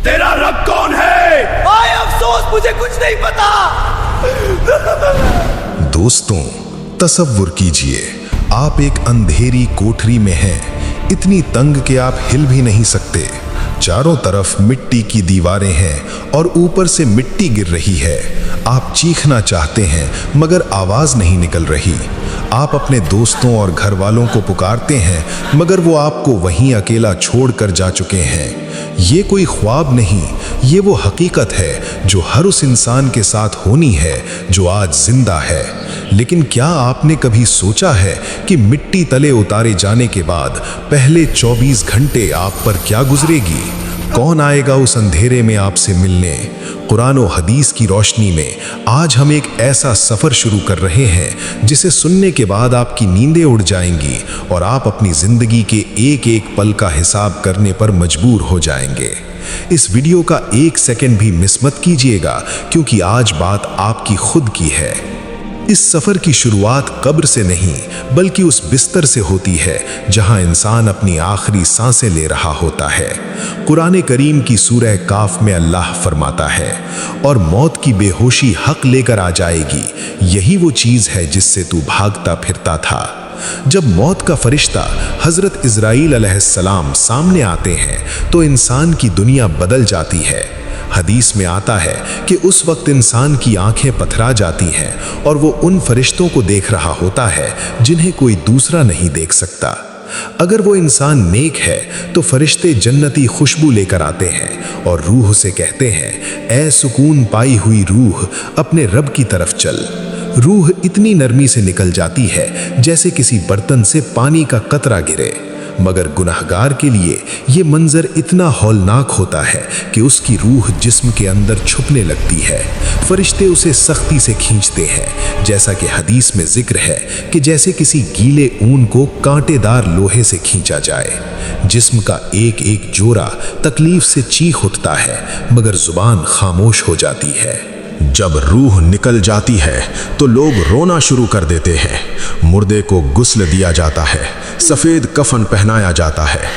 तेरा रब कौन है? आए अफसोस, मुझे कुछ नहीं पता। दोस्तों, तसव्वुर कीजिए, आप एक अंधेरी कोठरी में हैं, इतनी तंग कि आप हिल भी नहीं सकते। चारों तरफ मिट्टी की दीवारें हैं और ऊपर से मिट्टी गिर रही है। आप चीखना चाहते हैं मगर आवाज नहीं निकल रही। आप अपने दोस्तों और घर वालों को पुकारते हैं मगर वो आपको वहीं अकेला छोड़कर जा चुके हैं। ये कोई ख्वाब नहीं, ये वो हकीकत है जो हर उस इंसान के साथ होनी है जो आज जिंदा है। लेकिन क्या आपने कभी सोचा है कि मिट्टी तले उतारे जाने के बाद पहले 24 घंटे आप पर क्या गुजरेगी? कौन आएगा उस अंधेरे में आपसे मिलने? कुरान और हदीस की रोशनी में आज हम एक ऐसा सफ़र शुरू कर रहे हैं जिसे सुनने के बाद आपकी नींदें उड़ जाएंगी और आप अपनी ज़िंदगी के एक एक पल का हिसाब करने पर मजबूर हो जाएंगे। इस वीडियो का एक सेकंड भी मिस मत कीजिएगा, क्योंकि आज बात आपकी खुद की है। इस सफ़र की शुरुआत कब्र से नहीं बल्कि उस बिस्तर से होती है जहां इंसान अपनी आखिरी सांसें ले रहा होता है। कुरान करीम की सूरह काफ में अल्लाह फरमाता है, और मौत की बेहोशी हक लेकर आ जाएगी, यही वो चीज़ है जिससे तू भागता फिरता था। जब मौत का फरिश्ता हज़रत इज़राइल अलैहिस्सलाम सामने आते हैं तो इंसान की दुनिया बदल जाती है। हदीस में आता है कि उस वक्त इंसान की आंखें पथरा जाती हैं और वो उन फरिश्तों को देख रहा होता है जिन्हें कोई दूसरा नहीं देख सकता। अगर वो इंसान नेक है तो फरिश्ते जन्नती खुशबू लेकर आते हैं और रूह से कहते हैं, ऐ सुकून पाई हुई रूह, अपने रब की तरफ चल। रूह इतनी नरमी से निकल जाती है जैसे किसी बर्तन से पानी का कतरा गिरे। मगर गुनहगार के लिए ये मंजर इतना हौलनाक होता है कि उसकी रूह जिस्म के अंदर छुपने लगती है। फरिश्ते उसे सख्ती से खींचते हैं, जैसा कि हदीस में जिक्र है कि जैसे किसी गीले ऊन को कांटेदार लोहे से खींचा जाए। जिस्म का एक एक जोड़ा तकलीफ से चीख उठता है मगर जुबान खामोश हो जाती है। जब रूह निकल जाती है तो लोग रोना शुरू कर देते हैं। मुर्दे को गुस्ल दिया जाता है, सफ़ेद कफन पहनाया जाता है।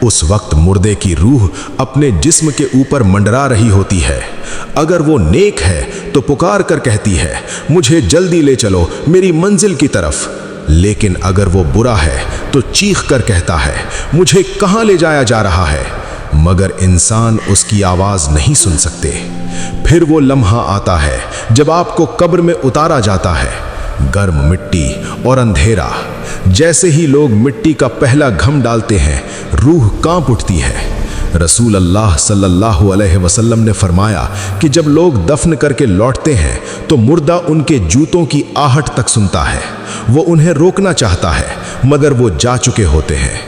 उस वक्त मुर्दे की रूह अपने जिस्म के ऊपर मंडरा रही होती है। अगर वो नेक है तो पुकार कर कहती है, मुझे जल्दी ले चलो मेरी मंजिल की तरफ। लेकिन अगर वो बुरा है तो चीख कर कहता है, मुझे कहाँ ले जाया जा रहा है? मगर इंसान उसकी आवाज़ नहीं सुन सकते। फिर वो लम्हा आता है जब आपको कब्र में उतारा जाता है। गर्म मिट्टी और अंधेरा। जैसे ही लोग मिट्टी का पहला घम डालते हैं, रूह कांप उठती है। रसूल अल्लाह सल्लल्लाहु अलैहि वसल्लम ने फरमाया कि जब लोग दफन करके लौटते हैं तो मुर्दा उनके जूतों की आहट तक सुनता है। वो उन्हें रोकना चाहता है मगर वो जा चुके होते हैं।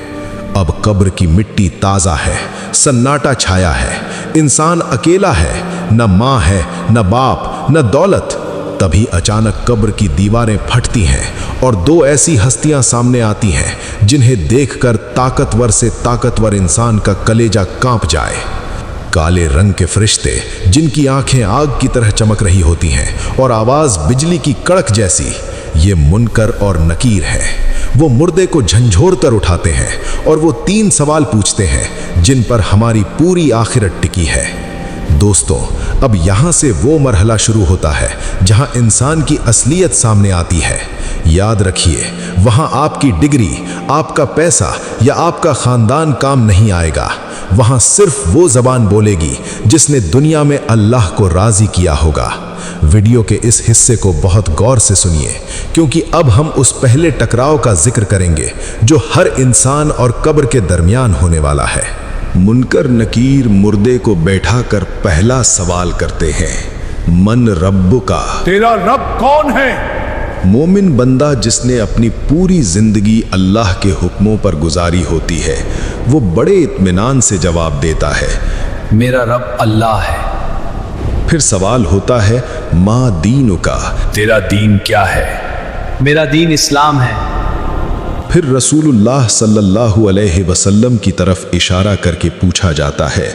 अब कब्र की मिट्टी ताज़ा है, सन्नाटा छाया है, इंसान अकेला है, न माँ है, न बाप, न दौलत। तभी अचानक कब्र की दीवारें फटती हैं और दो ऐसी हस्तियां सामने आती हैं जिन्हें देखकर ताकतवर से ताकतवर इंसान का कलेजा कांप जाए। काले रंग के फरिश्ते जिनकी आंखें आग की तरह चमक रही होती हैं और आवाज़ बिजली की कड़क जैसी, ये मुनकर और नकीर है। वो मुर्दे को झंझोर कर उठाते हैं और वो 3 सवाल पूछते हैं जिन पर हमारी पूरी आखिरत टिकी है। दोस्तों, अब यहाँ से वो मरहला शुरू होता है जहाँ इंसान की असलियत सामने आती है। याद रखिए, वहाँ आपकी डिग्री, आपका पैसा या आपका ख़ानदान काम नहीं आएगा। वहाँ सिर्फ वो ज़बान बोलेगी जिसने दुनिया में अल्लाह को राज़ी किया होगा। वीडियो के इस हिस्से को बहुत गौर से सुनिए, क्योंकि अब हम उस पहले टकराव का जिक्र करेंगे जो हर इंसान और कब्र के दरमियान होने वाला है। मुनकर नकीर मुर्दे को बैठाकर पहला सवाल करते हैं, मन रब्बुका, तेरा रब कौन है? मोमिन बंदा जिसने अपनी पूरी जिंदगी अल्लाह के हुक्मों पर गुजारी होती है, वो बड़े इत्मीनान से जवाब देता है, मेरा रब अल्लाह है। फिर सवाल होता है, मा दीनुका, तेरा दीन क्या है? मेरा दीन इस्लाम है। फिर रसूलुल्लाह सल्लल्लाहु अलैहि वसल्लम की तरफ इशारा करके पूछा जाता है,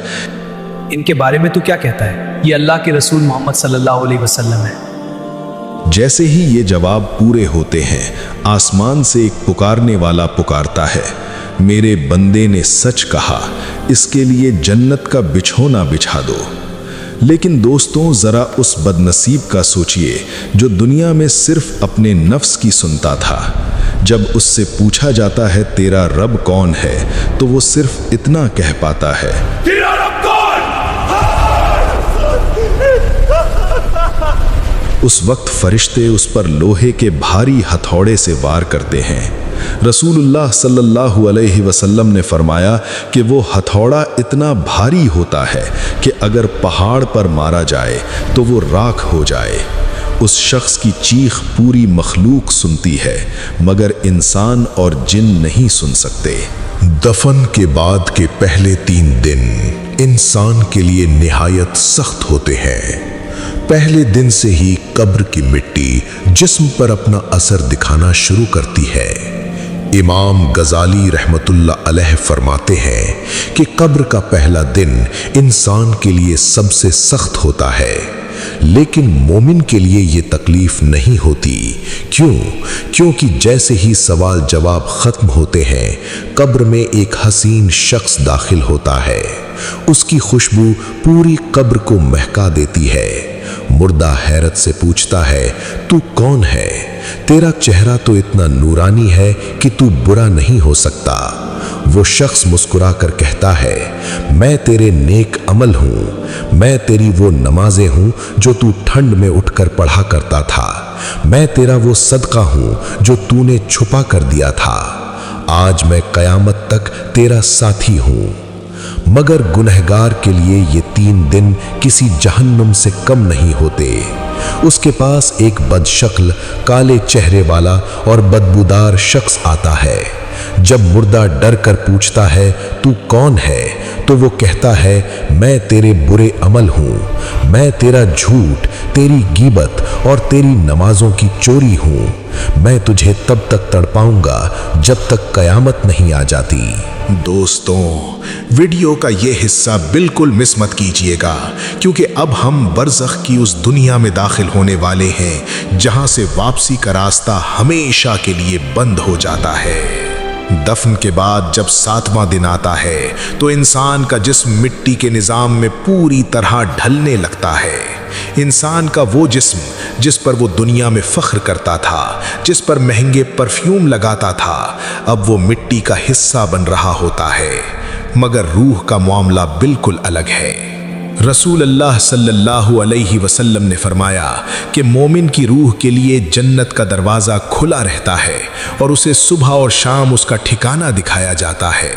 इनके बारे में तू क्या कहता है? ये अल्लाह के रसूल मोहम्मद सल्लल्लाहु अलैहि वसल्लम है। जैसे ही ये जवाब पूरे होते हैं, आसमान से एक पुकारने वाला पुकारता है, मेरे बंदे ने सच कहा, इसके लिए जन्नत का बिछोना बिछा दो। लेकिन दोस्तों, जरा उस बदनसीब का सोचिए जो दुनिया में सिर्फ अपने नफ्स की सुनता था। जब उससे पूछा जाता है तेरा रब कौन है, तो वो सिर्फ इतना कह पाता है, तेरा रब कौन? उस वक्त फरिश्ते उस पर लोहे के भारी हथौड़े से वार करते हैं। रसूलुल्लाह सल्लल्लाहु अलैहि वसल्लम ने फरमाया कि वो हथौड़ा इतना भारी होता है कि अगर पहाड़ पर मारा जाए तो वो राख हो जाए। उस शख्स की चीख पूरी मखलूक सुनती है, मगर इंसान और जिन नहीं सुन सकते। दफन के बाद के पहले 3 दिन इंसान के लिए निहायत सख्त होते हैं। पहले दिन से ही कब्र की मिट्टी जिस्म पर अपना असर दिखाना शुरू करती है। इमाम गजाली रहमतुल्लाह अलैह फरमाते हैं कि कब्र का पहला दिन इंसान के लिए सबसे सख्त होता है, लेकिन मोमिन के लिए ये तकलीफ नहीं होती। क्योंकि जैसे ही सवाल जवाब खत्म होते हैं, कब्र में एक हसीन शख्स दाखिल होता है। उसकी खुशबू पूरी कब्र को महका देती है। मुर्दा हैरत से पूछता है, तू कौन है? तेरा चेहरा तो इतना नूरानी है कि तू बुरा नहीं हो सकता। वो शख्स मुस्कुरा कर कहता है, मैं तेरे नेक अमल हूँ, मैं तेरी वो नमाजें हूँ जो तू ठंड में उठकर पढ़ा करता था, मैं तेरा वो सदका हूँ जो तूने छुपा कर दिया था। आज मैं कयामत तक तेरा साथी हूँ। मगर गुनहगार के लिए ये 3 दिन किसी जहन्नुम से कम नहीं होते। उसके पास एक बदशक्ल, काले चेहरे वाला और बदबूदार शख्स आता है। जब मुर्दा डर कर पूछता है, तू कौन है? तो वो कहता है, मैं तेरे बुरे अमल हूँ, मैं तेरा झूठ, तेरी गीबत और तेरी नमाजों की चोरी हूँ। मैं तुझे तब तक तड़पाऊंगा जब तक कयामत नहीं आ जाती। दोस्तों, वीडियो का ये हिस्सा बिल्कुल मिस मत कीजिएगा, क्योंकि अब हम बरज़ख की उस दुनिया में दाखिल होने वाले हैं जहां से वापसी का रास्ता हमेशा के लिए बंद हो जाता है। दफन के बाद जब 7वां दिन आता है तो इंसान का जिस्म मिट्टी के निज़ाम में पूरी तरह ढलने लगता है। इंसान का वो जिस्म जिस पर वो दुनिया में फख्र करता था, जिस पर महंगे परफ्यूम लगाता था, अब वो मिट्टी का हिस्सा बन रहा होता है। मगर रूह का मामला बिल्कुल अलग है। रसूल अल्लाह सल्लल्लाहु अलैहि वसल्लम ने फरमाया कि मोमिन की रूह के लिए जन्नत का दरवाज़ा खुला रहता है और उसे सुबह और शाम उसका ठिकाना दिखाया जाता है।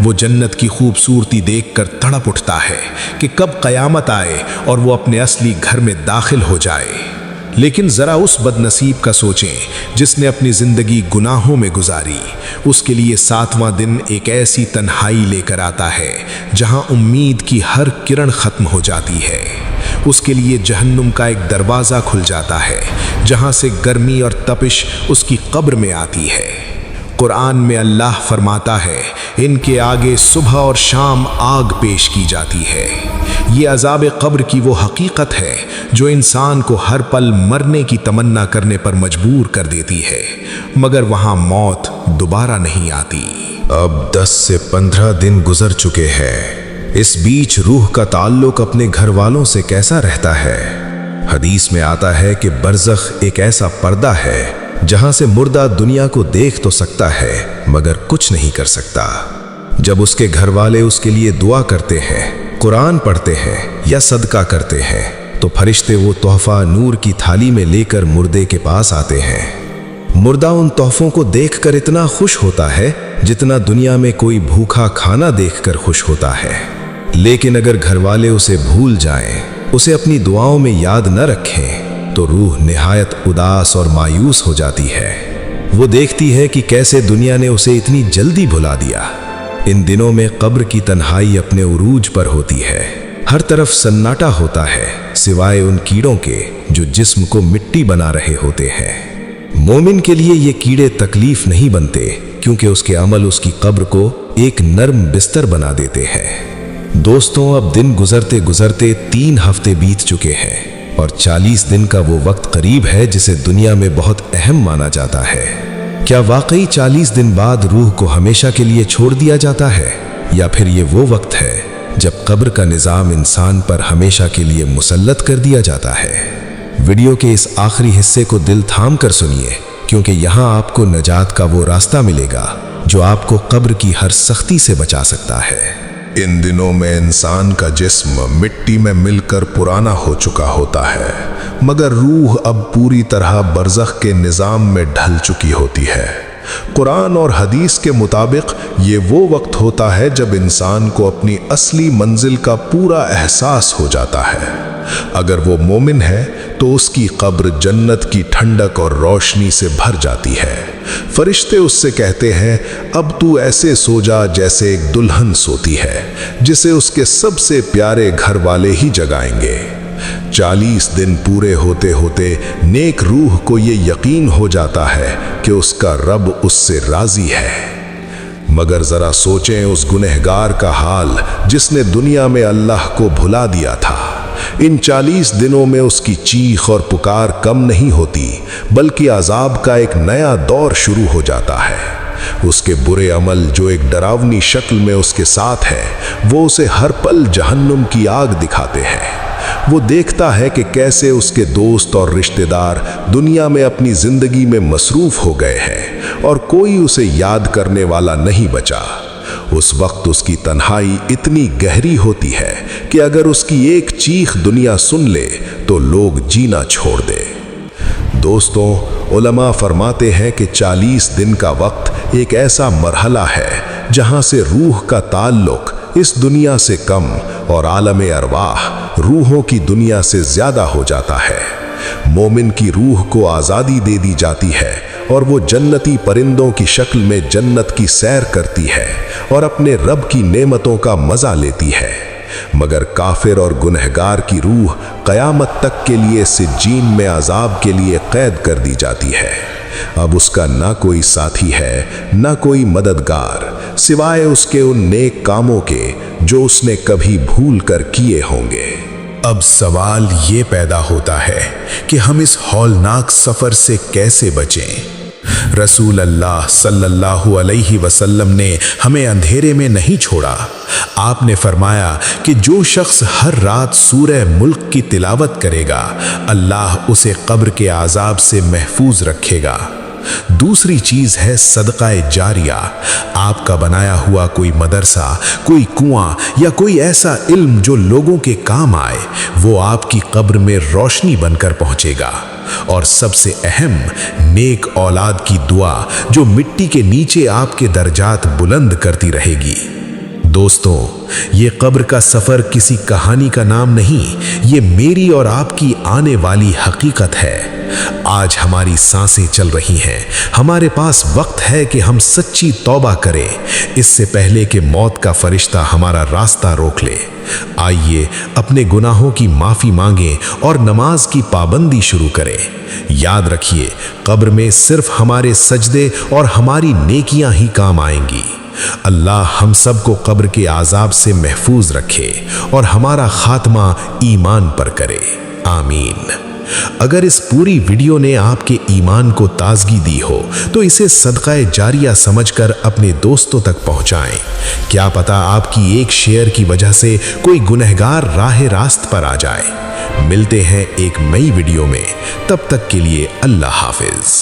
वो जन्नत की खूबसूरती देखकर तड़प उठता है कि कब क़यामत आए और वो अपने असली घर में दाखिल हो जाए। लेकिन ज़रा उस बदनसीब का सोचें जिसने अपनी ज़िंदगी गुनाहों में गुजारी। उसके लिए 7वां दिन एक ऐसी तन्हाई लेकर आता है जहां उम्मीद की हर किरण ख़त्म हो जाती है। उसके लिए जहन्नुम का एक दरवाज़ा खुल जाता है जहां से गर्मी और तपिश उसकी कब्र में आती है। कुरान में अल्लाह फरमाता है, इनके आगे सुबह और शाम आग पेश की जाती है। ये अज़ाब कब्र की वो हकीकत है जो इंसान को हर पल मरने की तमन्ना करने पर मजबूर कर देती है, मगर वहाँ मौत दोबारा नहीं आती। अब 10 से 15 दिन गुजर चुके हैं। इस बीच रूह का ताल्लुक अपने घर वालों से कैसा रहता है? हदीस में आता है कि बरज़ख एक ऐसा पर्दा है जहां से मुर्दा दुनिया को देख तो सकता है मगर कुछ नहीं कर सकता। जब उसके घर वाले उसके लिए दुआ करते हैं, कुरान पढ़ते हैं या सदका करते हैं, तो फरिश्ते वो तोहफा नूर की थाली में लेकर मुर्दे के पास आते हैं। मुर्दा उन तोहफों को देखकर इतना खुश होता है जितना दुनिया में कोई भूखा खाना देखकर खुश होता है। लेकिन अगर घर वाले उसे भूल जाएं, उसे अपनी दुआओं में याद न रखें, तो रूह निहायत उदास और मायूस हो जाती है। वो देखती है कि कैसे दुनिया ने उसे इतनी जल्दी भुला दिया। इन दिनों में कब्र की तन्हाई अपने उरूज पर होती है। हर तरफ सन्नाटा होता है सिवाय उन कीड़ों के जो जिस्म को मिट्टी बना रहे होते हैं। मोमिन के लिए ये कीड़े तकलीफ नहीं बनते, क्योंकि उसके अमल उसकी कब्र को एक नर्म बिस्तर बना देते हैं। दोस्तों, अब दिन गुजरते गुजरते 3 हफ्ते बीत चुके हैं और 40 दिन का वो वक्त करीब है जिसे दुनिया में बहुत अहम माना जाता है। क्या वाकई 40 दिन बाद रूह को हमेशा के लिए छोड़ दिया जाता है, या फिर ये वो वक्त है जब कब्र का निज़ाम इंसान पर हमेशा के लिए मुसल्लत कर दिया जाता है? वीडियो के इस आखिरी हिस्से को दिल थाम कर सुनिए, क्योंकि यहाँ आपको नजात का वो रास्ता मिलेगा जो आपको कब्र की हर सख्ती से बचा सकता है। इन दिनों में इंसान का जिस्म मिट्टी में मिलकर पुराना हो चुका होता है, मगर रूह अब पूरी तरह बरज़ख के निज़ाम में ढल चुकी होती है। कुरान और हदीस के मुताबिक ये वो वक्त होता है जब इंसान को अपनी असली मंजिल का पूरा एहसास हो जाता है। अगर वो मोमिन है तो उसकी कब्र जन्नत की ठंडक और रोशनी से भर जाती है। फरिश्ते उससे कहते हैं, अब तू ऐसे सो जा जैसे एक दुल्हन सोती है, जिसे उसके सबसे प्यारे घर वाले ही जगाएंगे। 40 दिन पूरे होते होते नेक रूह को ये यकीन हो जाता है कि उसका रब उससे राजी है। मगर जरा सोचें उस गुनहगार का हाल जिसने दुनिया में अल्लाह को भुला दिया था। इन 40 दिनों में उसकी चीख और पुकार कम नहीं होती, बल्कि अजाब का एक नया दौर शुरू हो जाता है। उसके बुरे अमल जो एक डरावनी शक्ल में उसके साथ है, वो उसे हर पल जहन्नुम की आग दिखाते हैं। वो देखता है कि कैसे उसके दोस्त और रिश्तेदार दुनिया में अपनी जिंदगी में मसरूफ हो गए हैं और कोई उसे याद करने वाला नहीं बचा। उस वक्त उसकी तन्हाई इतनी गहरी होती है कि अगर उसकी एक चीख दुनिया सुन ले तो लोग जीना छोड़ दे। दोस्तों, उलमा फरमाते हैं कि 40 दिन का वक्त एक ऐसा मरहला है जहां से रूह का ताल्लुक इस दुनिया से कम और आलमे अरवाह रूहों की दुनिया से ज्यादा हो जाता है। मोमिन की रूह को आज़ादी दे दी जाती है और वो जन्नती परिंदों की शक्ल में जन्नत की सैर करती है और अपने रब की नेमतों का मजा लेती है। मगर काफिर और गुनहगार की रूह क़यामत तक के लिए सिज्जीन में अजाब के लिए कैद कर दी जाती है। अब उसका ना कोई साथी है, ना कोई मददगार, सिवाय उसके उन नेक कामों के जो उसने कभी भूल कर किए होंगे। अब सवाल ये पैदा होता है कि हम इस हौलनाक सफर से कैसे बचें? रसूल अल्लाह सल्लल्लाहु अलैहि वसल्लम ने हमें अंधेरे में नहीं छोड़ा। आपने फरमाया कि जो शख्स हर रात सूरह मुल्क की तिलावत करेगा, अल्लाह उसे कब्र के आज़ाब से महफूज रखेगा। दूसरी चीज है सदका जारिया। आपका बनाया हुआ कोई मदरसा, कोई कुआं या कोई ऐसा इल्म जो लोगों के काम आए, वो आपकी कब्र में रोशनी बनकर पहुंचेगा। और सबसे अहम, नेक औलाद की दुआ जो मिट्टी के नीचे आपके दर्जात बुलंद करती रहेगी। दोस्तों, ये कब्र का सफर किसी कहानी का नाम नहीं, ये मेरी और आपकी आने वाली हकीकत है। आज हमारी सांसें चल रही हैं, हमारे पास वक्त है कि हम सच्ची तौबा करें, इससे पहले कि मौत का फरिश्ता हमारा रास्ता रोक ले। आइए अपने गुनाहों की माफी मांगें और नमाज की पाबंदी शुरू करें। याद रखिए, कब्र में सिर्फ हमारे सजदे और हमारी नेकियां ही काम आएंगी। अल्लाह हम सबको कब्र के आज़ाब से महफूज रखे और हमारा खात्मा ईमान पर करे। आमीन। अगर इस पूरी वीडियो ने आपके ईमान को ताजगी दी हो तो इसे सदका जारिया समझकर अपने दोस्तों तक पहुंचाएं। क्या पता आपकी एक शेयर की वजह से कोई गुनहगार राह रास्त पर आ जाए। मिलते हैं एक नई वीडियो में, तब तक के लिए अल्लाह हाफिज।